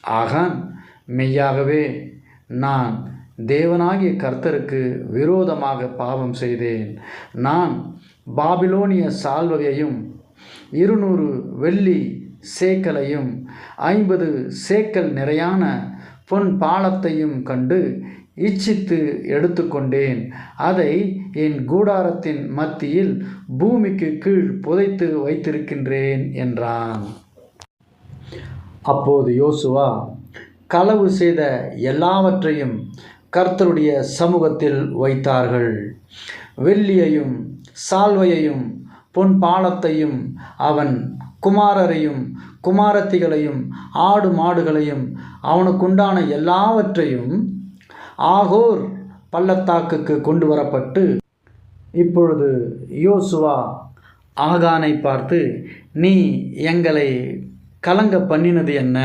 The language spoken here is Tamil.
ஆகான், மெய்யாகவே நான் தேவனாகிய கர்த்தருக்கு விரோதமாக பாவம் செய்தேன். நான் பாபிலோனிய சால்வையையும் 200 வெள்ளி சேக்கலையும் 50 சேக்கல் நிறையான பொன் பாலத்தையும் கண்டு இச்சித்து எடுத்துக்கொண்டேன். அதை என் கூடாரத்தின் மத்தியில் பூமிக்கு கீழ் புதைத்து வைத்திருக்கின்றேன் என்றான். அப்போது யோசுவா களவு செய்த எல்லாவற்றையும் கர்த்தருடைய சமூகத்தில் வைத்தார்கள். வெள்ளியையும் சால்வையையும் பொன் பாலத்தையும் அவன் குமாரரையும் குமாரத்திகளையும் ஆடு மாடுகளையும் அவனுக்குண்டான எல்லாவற்றையும் ஆகோர் பள்ளத்தாக்குக்கு கொண்டு வரப்பட்டு, இப்பொழுது யோசுவா ஆகானை பார்த்து, நீ எங்களை கலங்க பண்ணினது என்ன?